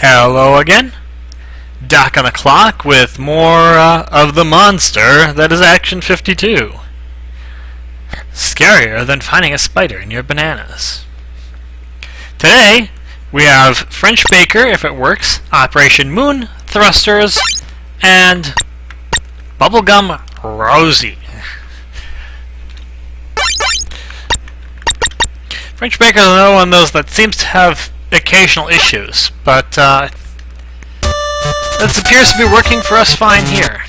Hello again. Doc on the clock with more of the monster that is Action 52. Scarier than finding a spider in your bananas. Today, we have French Baker, if it works, Operation Moon, Thrusters, and Bubblegum Rosie. French Baker is another one of those that seems to have occasional issues, but this appears to be working for us fine here.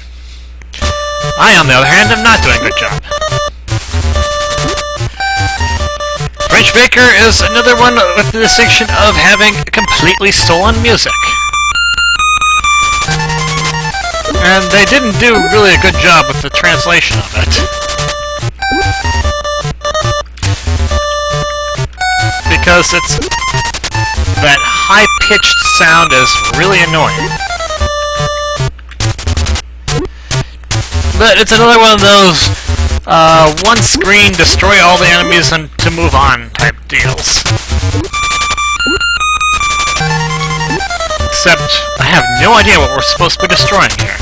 I, on the other hand, am not doing a good job. French Baker is another one with the distinction of having completely stolen music. And they didn't do really a good job with the translation of it. Because that high-pitched sound is really annoying. But it's another one of those one screen, destroy all the enemies and to move on type deals. Except, I have no idea what we're supposed to be destroying here.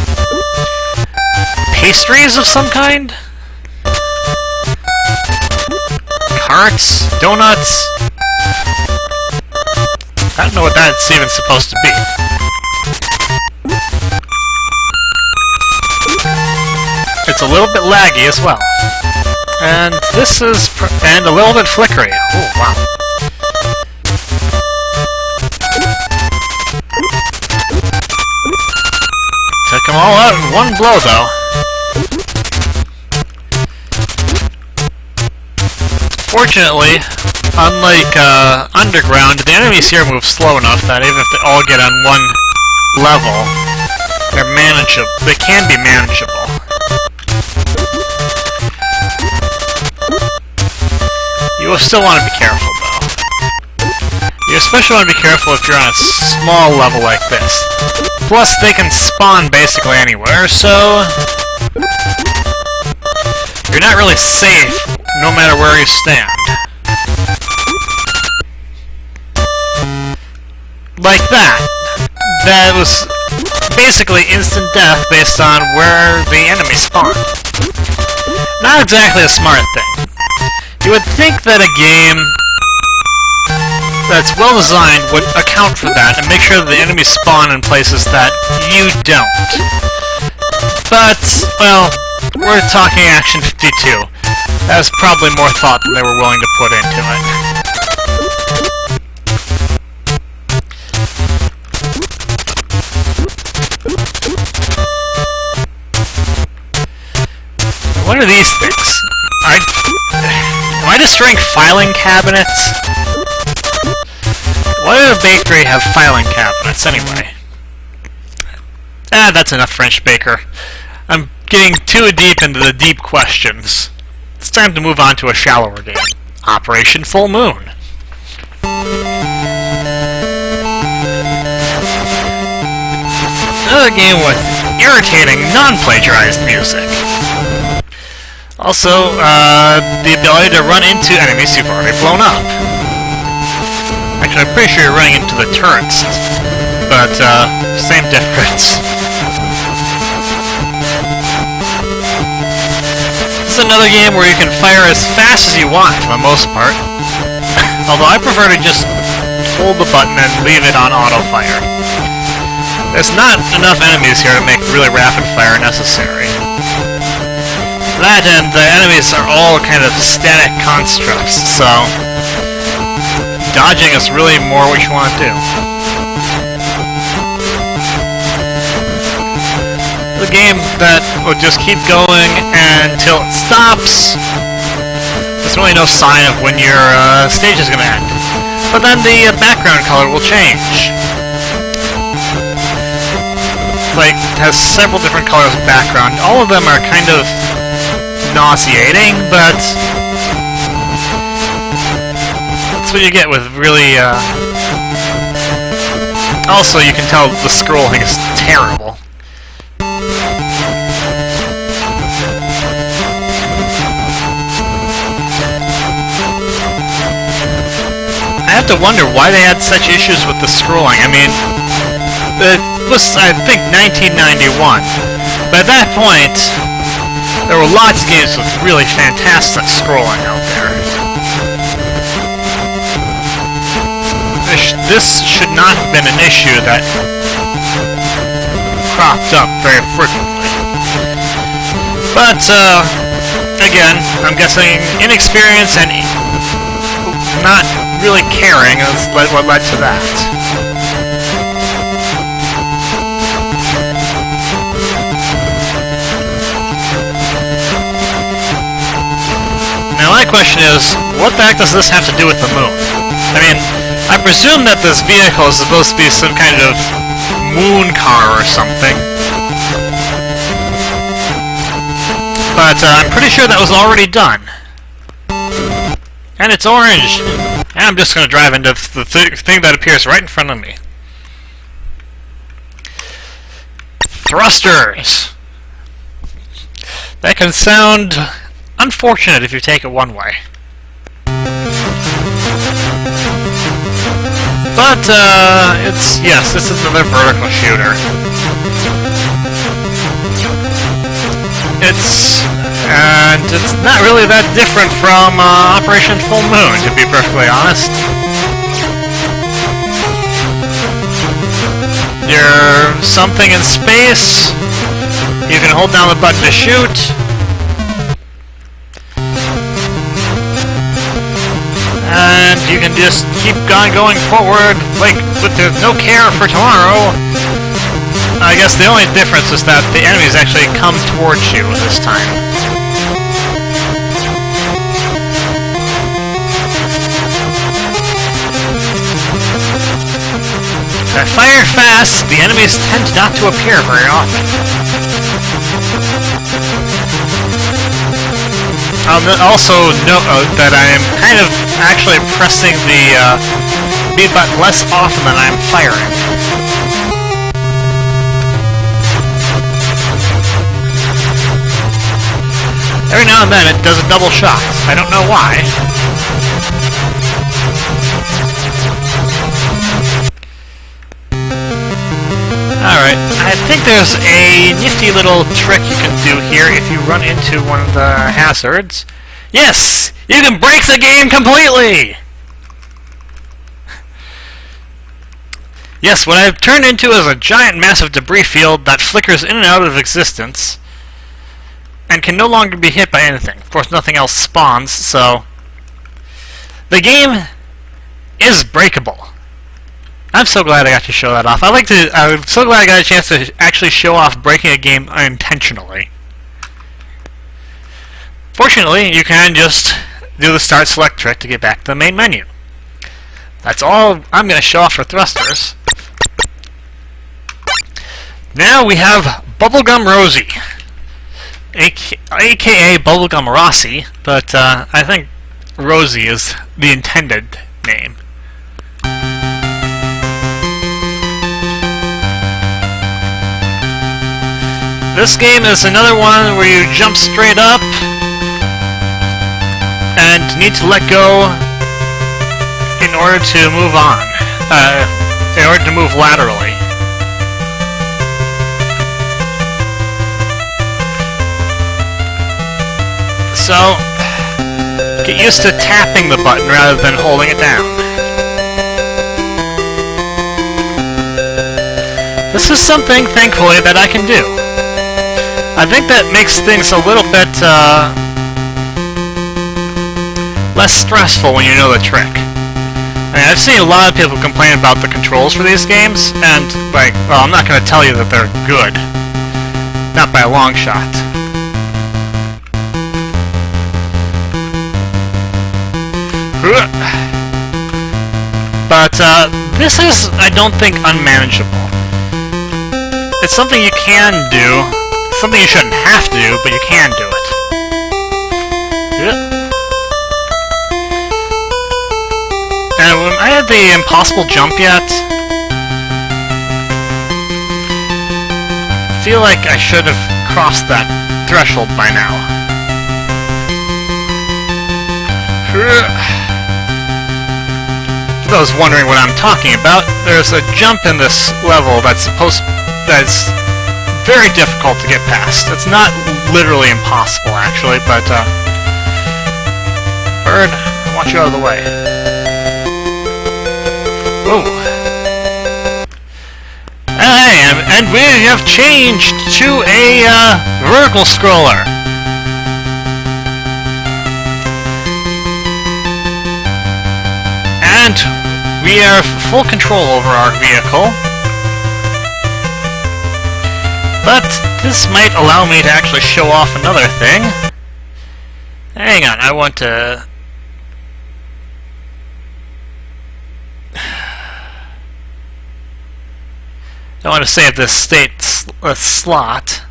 Pastries of some kind? Carts? Donuts? I don't know what that's even supposed to be. It's a little bit laggy as well. And this is... and a little bit flickery. Oh, wow. Took them all out in one blow, though. Fortunately, unlike Underground, the enemies here move slow enough that even if they all get on one level, they're manageable. They can be manageable. You will still want to be careful, though. You especially want to be careful if you're on a small level like this. Plus, they can spawn basically anywhere, so you're not really safe no matter where you stand. Like that. That was basically instant death based on where the enemy spawned. Not exactly a smart thing. You would think that a game that's well designed would account for that and make sure that the enemies spawn in places that you don't. But, well, we're talking Action 52. That was probably more thought than they were willing to put into it. What are these things? Am I destroying filing cabinets? Why did a bakery have filing cabinets, anyway? Ah, that's enough, French Baker. I'm getting too deep into the deep questions. It's time to move on to a shallower game. Operation Full Moon. Another game with irritating, non-plagiarized music. Also, the ability to run into enemies you've already blown up. Actually, I'm pretty sure you're running into the turrets, but, same difference. This is another game where you can fire as fast as you want, for the most part. Although I prefer to just hold the button and leave it on auto-fire. There's not enough enemies here to make really rapid fire necessary. That and the enemies are all kind of static constructs, so dodging is really more what you want to do. The game that will just keep going until it stops. There's really no sign of when your stage is going to end. But then the background color will change. Like, it has several different colors of background. All of them are kind of nauseating, but that's what you get with really, also, you can tell the scrolling is terrible. I have to wonder why they had such issues with the scrolling. I mean, It was, I think, 1991. But at that point, there were lots of games with really fantastic scrolling out there. This should not have been an issue that cropped up very frequently. But, again, I'm guessing inexperience and not really caring is what led to that. Now my question is, what the heck does this have to do with the moon? I mean, I presume that this vehicle is supposed to be some kind of moon car or something. But I'm pretty sure that was already done. And it's orange! And I'm just going to drive into the thing that appears right in front of me. Thrusters! That can sound unfortunate if you take it one way. But, yes, this is another vertical shooter. It's not really that different from Operation Full Moon, to be perfectly honest. You're something in space, you can hold down the button to shoot, and you can just keep on going forward, like, with no care for tomorrow. I guess the only difference is that the enemies actually come towards you this time. If I fire fast, the enemies tend not to appear very often. I'll also note that I am kind of actually pressing the B button less often than I'm firing. Every now and then it does a double shot. I don't know why. Alright, I think there's a nifty little trick you can do here if you run into one of the hazards. Yes! You can break the game completely! Yes, what I've turned into is a giant massive debris field that flickers in and out of existence and can no longer be hit by anything. Of course, nothing else spawns, so the game is breakable. I'm so glad I got to show that off. I'm so glad I got a chance to actually show off breaking a game unintentionally. Fortunately, you can just do the start select trick to get back to the main menu. That's all I'm going to show off for thrusters. Now we have Bubblegum Rosie, aka Bubblegum Rossi, but I think Rosie is the intended name. This game is another one where you jump straight up and need to let go in order to move on, in order to move laterally. So, get used to tapping the button rather than holding it down. This is something, thankfully, that I can do. I think that makes things a little bit less stressful when you know the trick. I mean, I've seen a lot of people complain about the controls for these games, and, like, well, I'm not going to tell you that they're good. Not by a long shot. But, this is, I don't think, unmanageable. It's something you can do. Something you shouldn't have to do, but you can do it. And when I had the impossible jump yet, I feel like I should have crossed that threshold by now. For those wondering what I'm talking about, there's a jump in this level that's very difficult to get past. It's not literally impossible, actually, but, Bird, I want you out of the way. Whoa. Hey, and we have changed to a, vertical scroller. And we have full control over our vehicle. But this might allow me to actually show off another thing. Hang on, I want to... I want to save this state slot.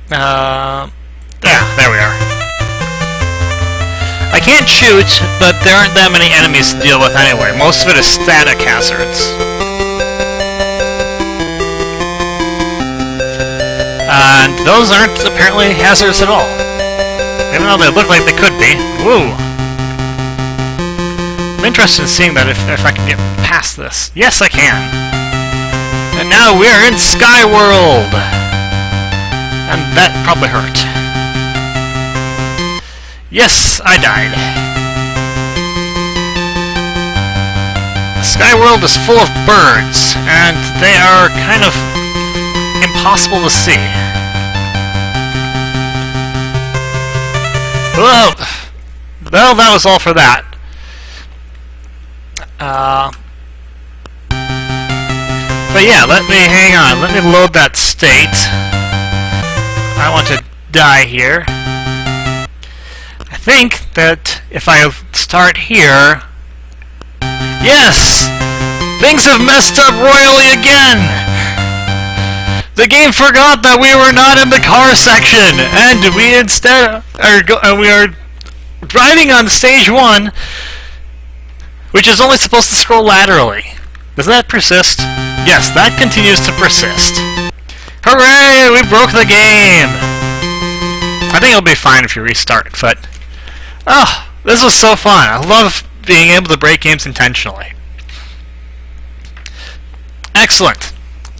There we are. I can't shoot, but there aren't that many enemies to deal with anyway. Most of it is static hazards. And those aren't apparently hazards at all. Even though they look like they could be. Woo! I'm interested in seeing that if I can get past this. Yes, I can! And now we're in Sky World! And that probably hurt. Yes, I died. Sky World is full of birds, and they are kind of impossible to see. Well, that was all for that. But yeah, let me hang on. Let me load that state. I want to die here. I think that if I start here... Yes! Things have messed up royally again! The game forgot that we were not in the car section, and we instead we are driving on stage 1, which is only supposed to scroll laterally. Does that persist? Yes, that continues to persist. Hooray! We broke the game! I think it'll be fine if you restart, but... Oh, this was so fun. I love being able to break games intentionally. Excellent.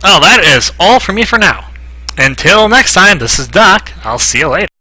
Oh, that is all for me for now. Until next time, this is Doc. I'll see you later.